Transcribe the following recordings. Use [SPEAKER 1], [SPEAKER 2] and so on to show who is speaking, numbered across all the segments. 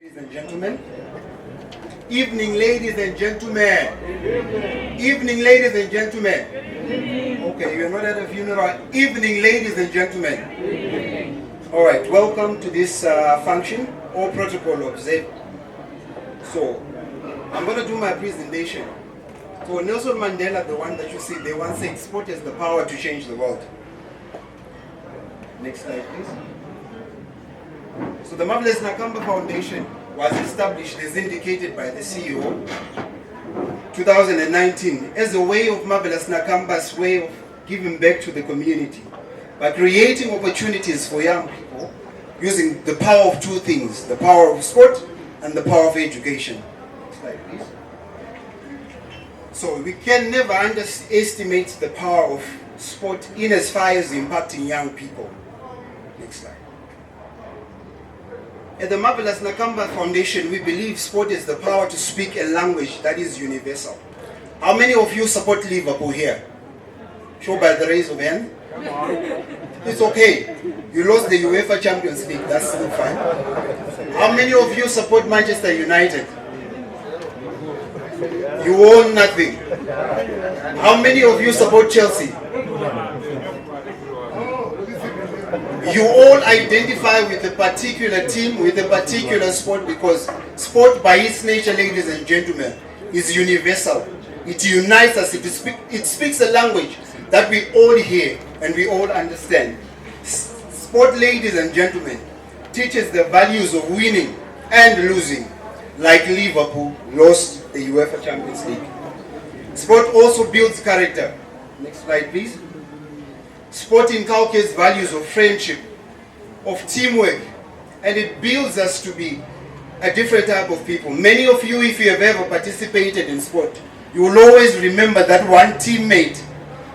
[SPEAKER 1] Ladies and gentlemen. Evening, ladies and gentlemen. Evening, ladies and gentlemen. Okay, you're not at a funeral. Evening, ladies and gentlemen. All right, welcome to this function. All protocol observed. So, I'm going to do my presentation. So, Nelson Mandela, the one that you see, they once said, sport has the power to change the world. Next slide, please. So the Marvelous Nakamba Foundation was established as indicated by the CEO 2019 as a way of Marvelous Nakamba's way of giving back to the community by creating opportunities for young people using the power of two things, the power of sport and the power of education. Next slide, please. So we can never underestimate the power of sport in as far as impacting young people. Next slide. At the Marvelous Nakamba Foundation, we believe sport has the power to speak a language that is universal. How many of you support Liverpool here? Show by the raise of hand. It's okay. You lost the UEFA Champions League. That's still fine. How many of you support Manchester United? You own nothing. How many of you support Chelsea? You all identify with a particular team, with a particular sport, because sport by its nature, ladies and gentlemen, is universal. It unites us. It speaks a language that we all hear and we all understand. Sport, ladies and gentlemen, teaches the values of winning and losing, like Liverpool lost the UEFA Champions League. Sport also builds character. Next slide, please. Sport inculcates values of friendship, of teamwork, and it builds us to be a different type of people. Many of you, if you have ever participated in sport, you will always remember that one teammate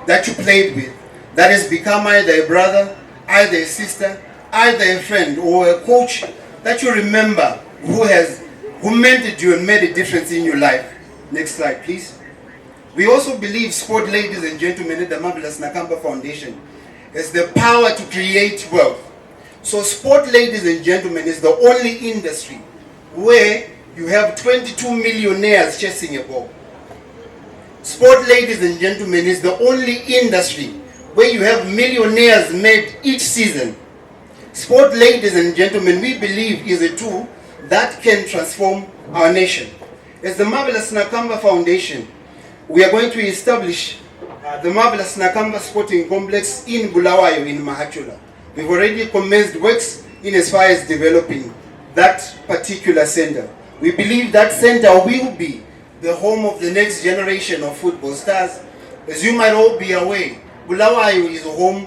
[SPEAKER 1] that you played with that has become either a brother, either a sister, either a friend or a coach that you remember who mentored you and made a difference in your life. Next slide, please. We also believe sport, ladies and gentlemen, at the Marvelous Nakamba Foundation has the power to create wealth. So sport, ladies and gentlemen, is the only industry where you have 22 millionaires chasing a ball. Sport, ladies and gentlemen, is the only industry where you have millionaires made each season. Sport, ladies and gentlemen, we believe is a tool that can transform our nation. As the Marvelous Nakamba Foundation, we are going to establish the Marvelous Nakamba Sporting Complex in Bulawayo in Mahachula. We've already commenced works in as far as developing that particular center. We believe that center will be the home of the next generation of football stars. As you might all be aware, Bulawayo is home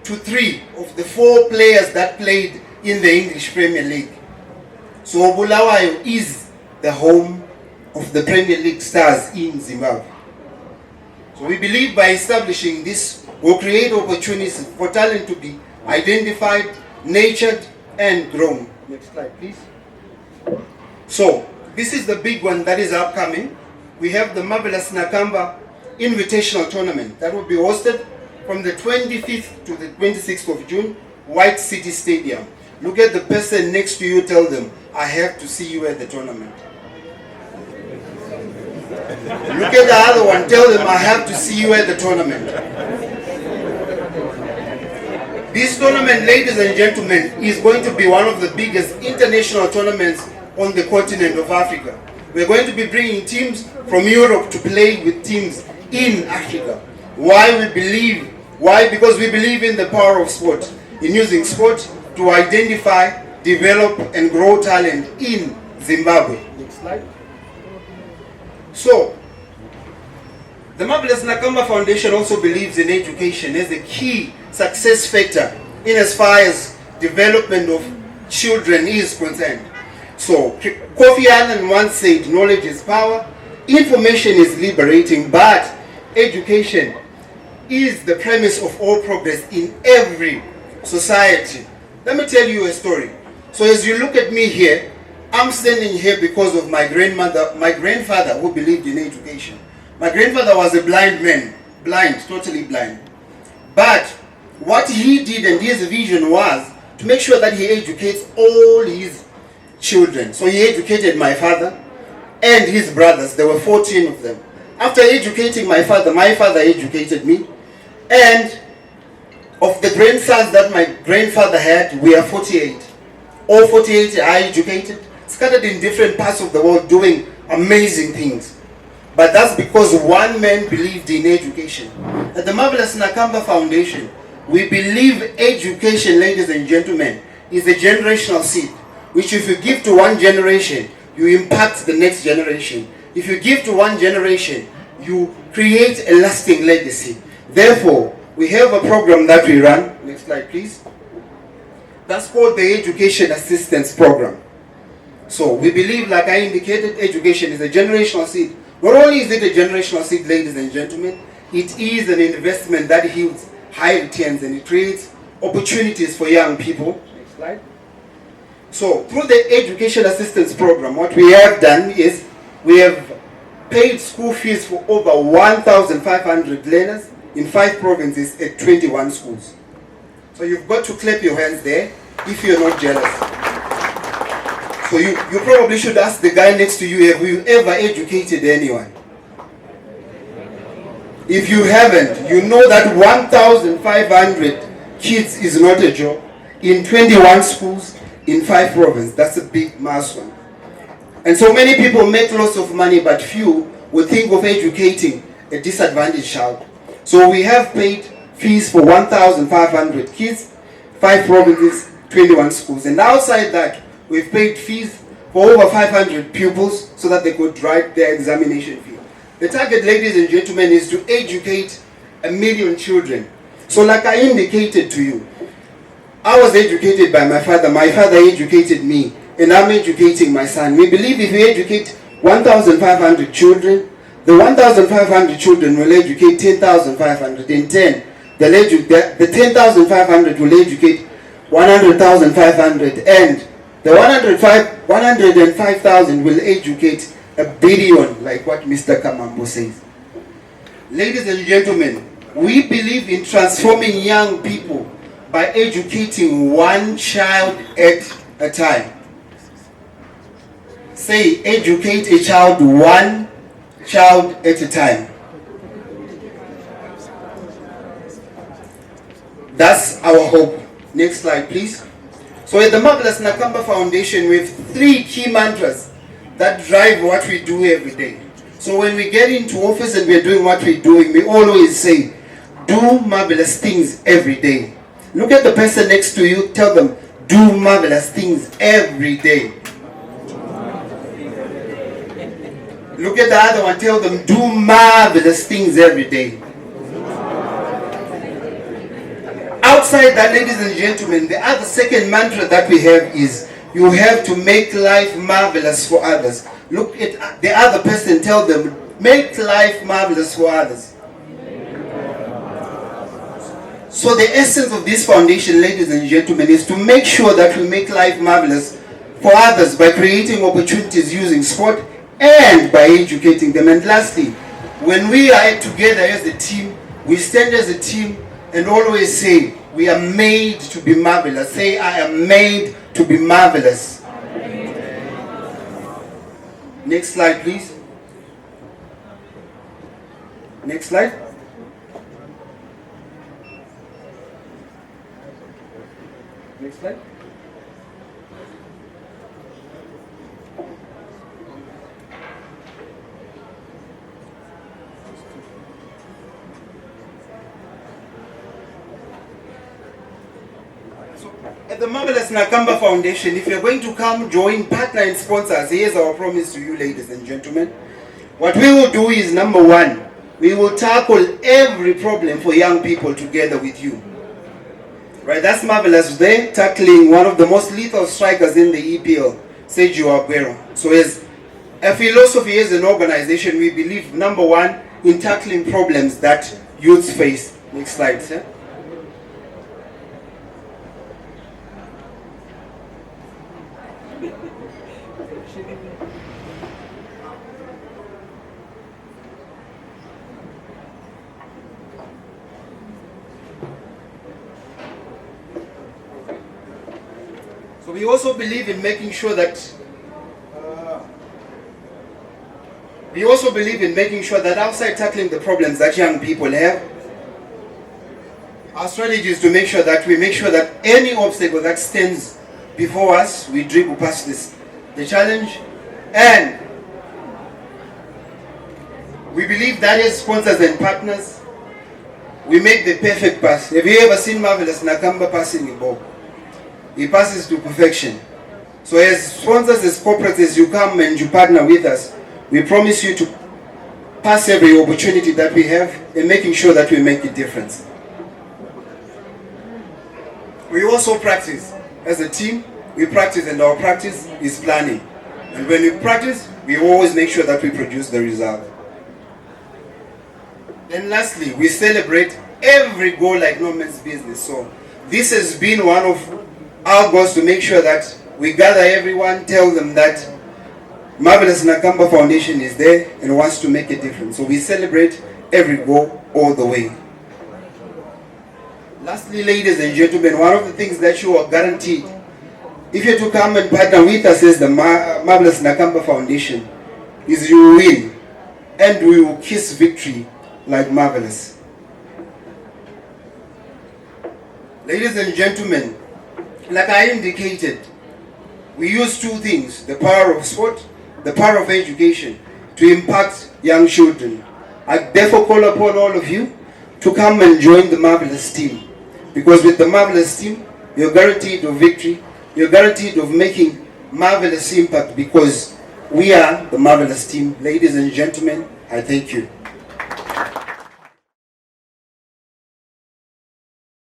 [SPEAKER 1] to 3 of the 4 players that played in the English Premier League. So Bulawayo is the home of the Premier League stars in Zimbabwe. So we believe by establishing this, we'll create opportunities for talent to be identified, nurtured, and grown. Next slide, please. So this is the big one that is upcoming. We have the Marvelous Nakamba Invitational Tournament that will be hosted from the 25th to the 26th of June, White City Stadium. Look at the person next to you, tell them, I have to see you at the tournament. Look at the other one, tell them, I have to see you at the tournament. This tournament, ladies and gentlemen, is going to be one of the biggest international tournaments on the continent of Africa. We're going to be bringing teams from Europe to play with teams in Africa. Why? Because we believe in the power of sport, in using sport to identify, develop, and grow talent in Zimbabwe. Next slide. So, the Marvelous Nakamba Foundation also believes in education as a key success factor in as far as development of children is concerned. So, Kofi Annan once said, knowledge is power, information is liberating, but education is the premise of all progress in every society. Let me tell you a story. So as you look at me here, I'm standing here because of my grandfather who believed in education. My grandfather was a blind man, totally blind. But what he did and his vision was to make sure that he educates all his children. So he educated my father and his brothers. There were 14 of them. After educating my father educated me. And of the grandsons that my grandfather had, we are 48. All 48 are educated, scattered in different parts of the world doing amazing things. But that's because one man believed in education. At the Marvelous Nakamba Foundation, we believe education, ladies and gentlemen, is a generational seed, which if you give to one generation, you impact the next generation. If you give to one generation, you create a lasting legacy. Therefore, we have a program that we run. Next slide, please. That's called the Education Assistance Program. So we believe, like I indicated, education is a generational seed. Not only is it a generational seed, ladies and gentlemen, it is an investment that yields high returns and it creates opportunities for young people. Next slide. So through the Education Assistance Program, what we have done is we have paid school fees for over 1,500 learners in 5 provinces at 21 schools. So you've got to clap your hands there if you're not jealous. So you probably should ask the guy next to you, have you ever educated anyone? If you haven't, you know that 1,500 kids is not a joke. In 21 schools, in 5 provinces, that's a big milestone. And so many people make lots of money, but few will think of educating a disadvantaged child. So we have paid fees for 1,500 kids, 5 provinces, 21 schools. And outside that, we've paid fees for over 500 pupils so that they could write their examination fee. The target, ladies and gentlemen, is to educate 1 million children. So like I indicated to you, I was educated by my father educated me, and I'm educating my son. We believe if we educate 1,500 children, the 1,500 children will educate 10,510. The 10,500 will educate 100,500, and the 105,000 will educate 1 billion, like what Mr. Kamambo says. Ladies and gentlemen, we believe in transforming young people by educating one child at a time. Say, educate a child, one child at a time. That's our hope. Next slide, please. So at the Marvelous Nakamba Foundation, we have 3 key mantras that drive what we do every day. So when we get into office and we're doing what we're doing, we always say, do marvelous things every day. Look at the person next to you, tell them, do marvelous things every day. Look at the other one, tell them, do marvelous things every day. Outside that, ladies and gentlemen, the other second mantra that we have is, you have to make life marvelous for others. Look at the other person, tell them, make life marvelous for others. So the essence of this foundation, ladies and gentlemen, is to make sure that we make life marvelous for others by creating opportunities using sport and by educating them. And lastly, when we are together as a team, we stand as a team and always say, we are made to be marvelous. Say, I am made to be marvelous. Next slide, please. Next slide. Next slide. At the Marvelous Nakamba Foundation, if you're going to come join, partner and sponsors, here's our promise to you, ladies and gentlemen. What we will do is, number 1, we will tackle every problem for young people together with you. Right, that's Marvelous there, tackling one of the most lethal strikers in the EPL, Sergio Aguero. So as a philosophy, as an organization, we believe, number 1, in tackling problems that youths face. Next slide, sir. So we also believe in making sure that We also believe in making sure that outside tackling the problems that young people have, our strategy is to make sure that any obstacle that stands before us, we dribble past the challenge. And we believe that as sponsors and partners, we make the perfect pass. Have you ever seen Marvelous Nakamba passing a ball? He passes to perfection. So as sponsors, as corporates, as you come and you partner with us, we promise you to pass every opportunity that we have and making sure that we make a difference. We also practice. As a team, we practice, and our practice is planning. And when we practice, we always make sure that we produce the result. And lastly, we celebrate every goal like no man's business. So this has been one of our goals, to make sure that we gather everyone, tell them that Marvelous Nakamba Foundation is there and wants to make a difference. So we celebrate every goal all the way. Lastly, ladies and gentlemen, one of the things that you are guaranteed, if you're to come and partner with us as the Marvelous Nakamba Foundation, is you will win, and we will kiss victory like Marvelous. Ladies and gentlemen, like I indicated, we use two things: the power of sport, the power of education, to impact young children. I therefore call upon all of you to come and join the Marvelous team, because with the Marvelous team, you're guaranteed of victory, you're guaranteed of making marvelous impact, because we are the Marvelous team. Ladies and gentlemen, I thank you.